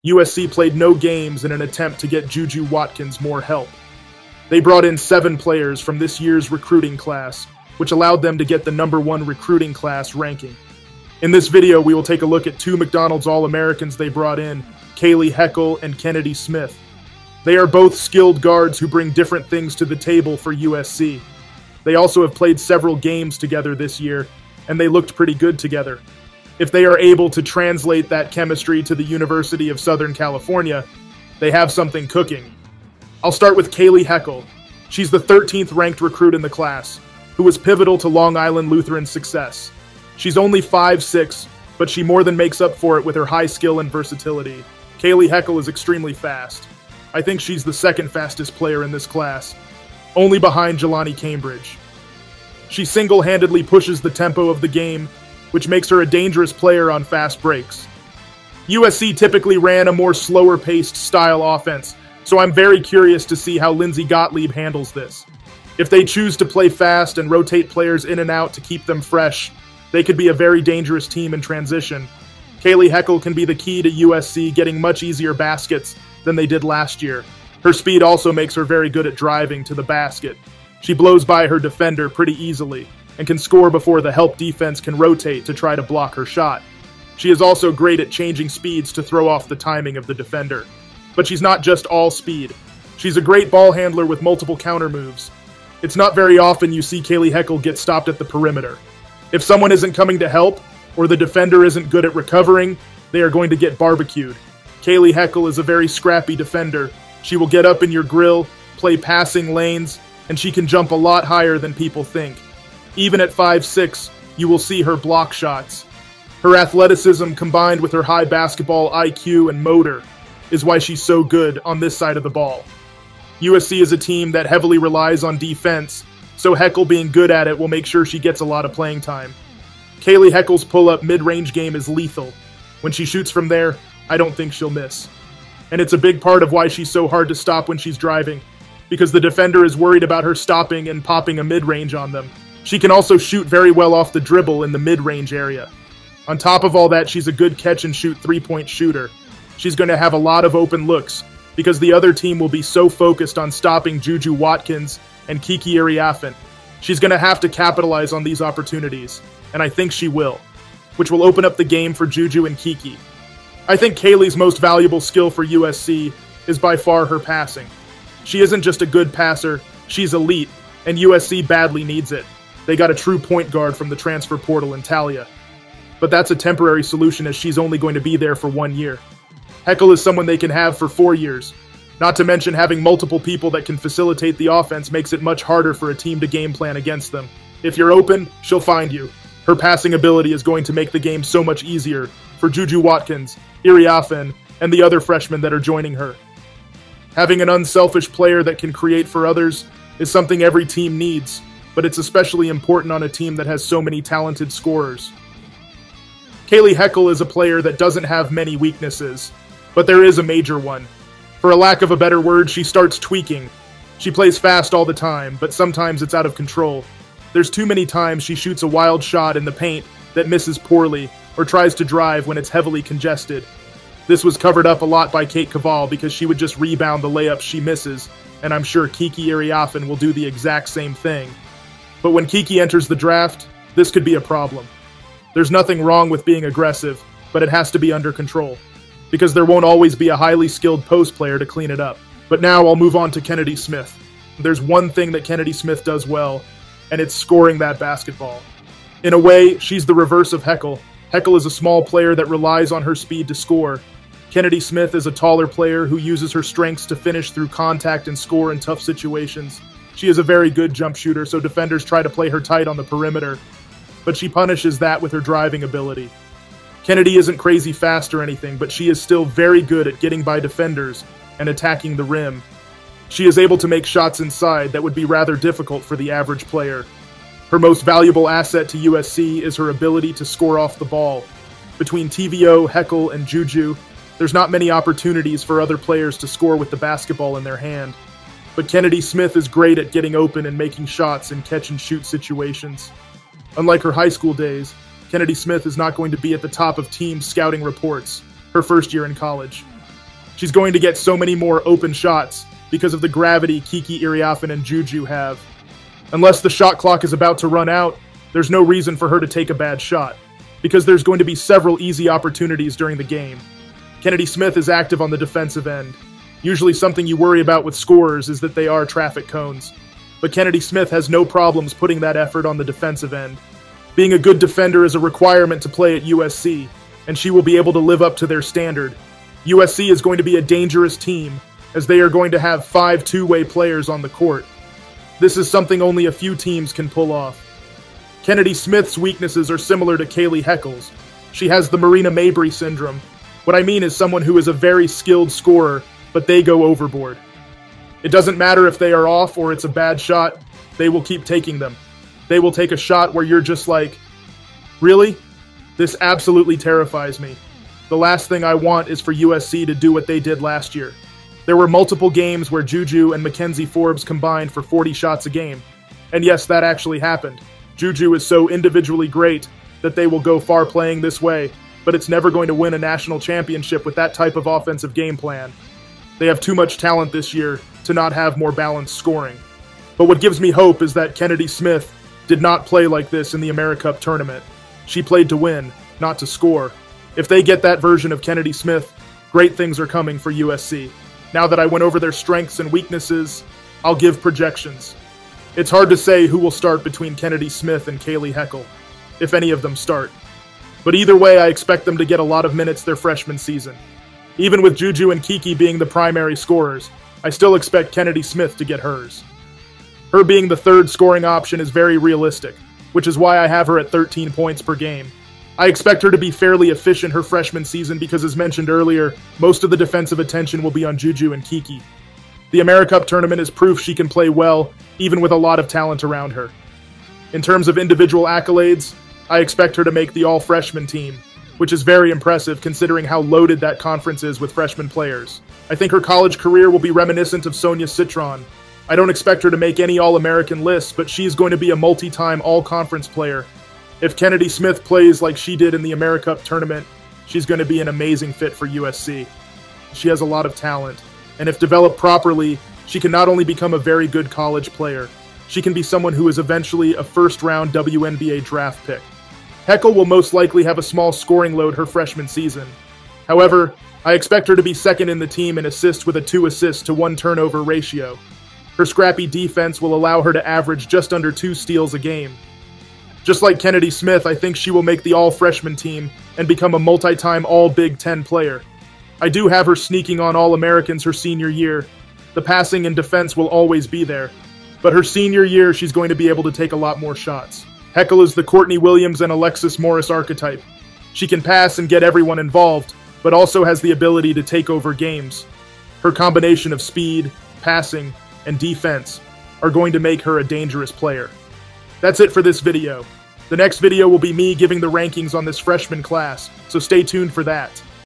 USC played no games in an attempt to get Juju Watkins more help. They brought in 7 players from this year's recruiting class, which allowed them to get the #1 recruiting class ranking. In this video, we will take a look at 2 McDonald's All-Americans they brought in, Kayleigh Heckl and Kennedy Smith. They are both skilled guards who bring different things to the table for USC. They also have played several games together this year, and they looked pretty good together. If they are able to translate that chemistry to the University of Southern California, they have something cooking. I'll start with Kayleigh Heckl. She's the 13th ranked recruit in the class, who was pivotal to Long Island Lutheran's success. She's only 5'6", but she more than makes up for it with her high skill and versatility. Kayleigh Heckl is extremely fast. I think she's the 2nd fastest player in this class, only behind Jelani Cambridge. She single-handedly pushes the tempo of the game, which makes her a dangerous player on fast breaks. USC typically ran a more slower-paced style offense, so I'm very curious to see how Lindsey Gottlieb handles this. If they choose to play fast and rotate players in and out to keep them fresh, they could be a very dangerous team in transition. Kayleigh Heckl can be the key to USC getting much easier baskets than they did last year. Her speed also makes her very good at driving to the basket. She blows by her defender pretty easily and can score before the help defense can rotate to try to block her shot. She is also great at changing speeds to throw off the timing of the defender. But she's not just all speed. She's a great ball handler with multiple counter moves. It's not very often you see Kayleigh Heckl get stopped at the perimeter. If someone isn't coming to help, or the defender isn't good at recovering, they are going to get barbecued. Kayleigh Heckl is a very scrappy defender. She will get up in your grill, play passing lanes, and she can jump a lot higher than people think. Even at 5'6", you will see her block shots. Her athleticism combined with her high basketball IQ and motor is why she's so good on this side of the ball. USC is a team that heavily relies on defense, so Heckl being good at it will make sure she gets a lot of playing time. Kayleigh Heckl's pull-up mid-range game is lethal. When she shoots from there, I don't think she'll miss. And it's a big part of why she's so hard to stop when she's driving, because the defender is worried about her stopping and popping a mid-range on them. She can also shoot very well off the dribble in the mid-range area. On top of all that, she's a good catch-and-shoot three-point shooter. She's going to have a lot of open looks, because the other team will be so focused on stopping Juju Watkins and Kiki Iriafen. She's going to have to capitalize on these opportunities, and I think she will, which will open up the game for Juju and Kiki. I think Kayleigh's most valuable skill for USC is by far her passing. She isn't just a good passer, she's elite, and USC badly needs it. They got a true point guard from the transfer portal in Talia. But that's a temporary solution as she's only going to be there for 1 year. Heckl is someone they can have for 4 years. Not to mention having multiple people that can facilitate the offense makes it much harder for a team to game plan against them. If you're open, she'll find you. Her passing ability is going to make the game so much easier for Juju Watkins, Iriafen, and the other freshmen that are joining her. Having an unselfish player that can create for others is something every team needs, but it's especially important on a team that has so many talented scorers. Kayleigh Heckl is a player that doesn't have many weaknesses, but there is a major one. For a lack of a better word, she starts tweaking. She plays fast all the time, but sometimes it's out of control. There's too many times she shoots a wild shot in the paint that misses poorly, or tries to drive when it's heavily congested. This was covered up a lot by Kate Caval because she would just rebound the layups she misses, and I'm sure Kiki Iriafen will do the exact same thing. But when Kiki enters the draft, this could be a problem. There's nothing wrong with being aggressive, but it has to be under control, because there won't always be a highly skilled post player to clean it up. But now I'll move on to Kennedy Smith. There's one thing that Kennedy Smith does well, and it's scoring that basketball. In a way, she's the reverse of Heckl. Heckl is a small player that relies on her speed to score. Kennedy Smith is a taller player who uses her strengths to finish through contact and score in tough situations. She is a very good jump shooter, so defenders try to play her tight on the perimeter, but she punishes that with her driving ability. Kennedy isn't crazy fast or anything, but she is still very good at getting by defenders and attacking the rim. She is able to make shots inside that would be rather difficult for the average player. Her most valuable asset to USC is her ability to score off the ball. Between TVO, Heckl, and Juju, there's not many opportunities for other players to score with the basketball in their hand. But Kennedy Smith is great at getting open and making shots in catch-and-shoot situations. Unlike her high school days, Kennedy Smith is not going to be at the top of team scouting reports her first year in college. She's going to get so many more open shots because of the gravity Kiki, Iriafen, and Juju have. Unless the shot clock is about to run out, there's no reason for her to take a bad shot, because there's going to be several easy opportunities during the game. Kennedy Smith is active on the defensive end. Usually something you worry about with scorers is that they are traffic cones. But Kennedy Smith has no problems putting that effort on the defensive end. Being a good defender is a requirement to play at USC, and she will be able to live up to their standard. USC is going to be a dangerous team, as they are going to have 5 two-way players on the court. This is something only a few teams can pull off. Kennedy Smith's weaknesses are similar to Kayleigh Heckle's. She has the Marina Mabrey syndrome. What I mean is someone who is a very skilled scorer, but they go overboard. It doesn't matter if they are off or it's a bad shot, they will keep taking them. They will take a shot where you're just like, really? This absolutely terrifies me. The last thing I want is for USC to do what they did last year. There were multiple games where Juju and Mackenzie Forbes combined for 40 shots a game. And yes, that actually happened. Juju is so individually great that they will go far playing this way, but it's never going to win a national championship with that type of offensive game plan. They have too much talent this year to not have more balanced scoring. But what gives me hope is that Kennedy Smith did not play like this in the AmeriCup tournament. She played to win, not to score. If they get that version of Kennedy Smith, great things are coming for USC. Now that I went over their strengths and weaknesses, I'll give projections. It's hard to say who will start between Kennedy Smith and Kayleigh Heckl, if any of them start. But either way, I expect them to get a lot of minutes their freshman season. Even with Juju and Kiki being the primary scorers, I still expect Kennedy Smith to get hers. Her being the third scoring option is very realistic, which is why I have her at 13 points per game. I expect her to be fairly efficient her freshman season because, as mentioned earlier, most of the defensive attention will be on Juju and Kiki. The AmeriCup tournament is proof she can play well, even with a lot of talent around her. In terms of individual accolades, I expect her to make the all-freshman team, which is very impressive considering how loaded that conference is with freshman players. I think her college career will be reminiscent of Sonia Citron. I don't expect her to make any All-American lists, but she's going to be a multi-time All-Conference player. If Kennedy Smith plays like she did in the AmeriCup tournament, she's going to be an amazing fit for USC. She has a lot of talent, and if developed properly, she can not only become a very good college player, she can be someone who is eventually a first-round WNBA draft pick. Heckl will most likely have a small scoring load her freshman season. However, I expect her to be second in the team in assists with a 2 assist to 1 turnover ratio. Her scrappy defense will allow her to average just under 2 steals a game. Just like Kennedy Smith, I think she will make the all-freshman team and become a multi-time All-Big Ten player. I do have her sneaking on All-Americans her senior year. The passing and defense will always be there. But her senior year, she's going to be able to take a lot more shots. Heckl is the Courtney Williams and Alexis Morris archetype. She can pass and get everyone involved, but also has the ability to take over games. Her combination of speed, passing, and defense are going to make her a dangerous player. That's it for this video. The next video will be me giving the rankings on this freshman class, so stay tuned for that.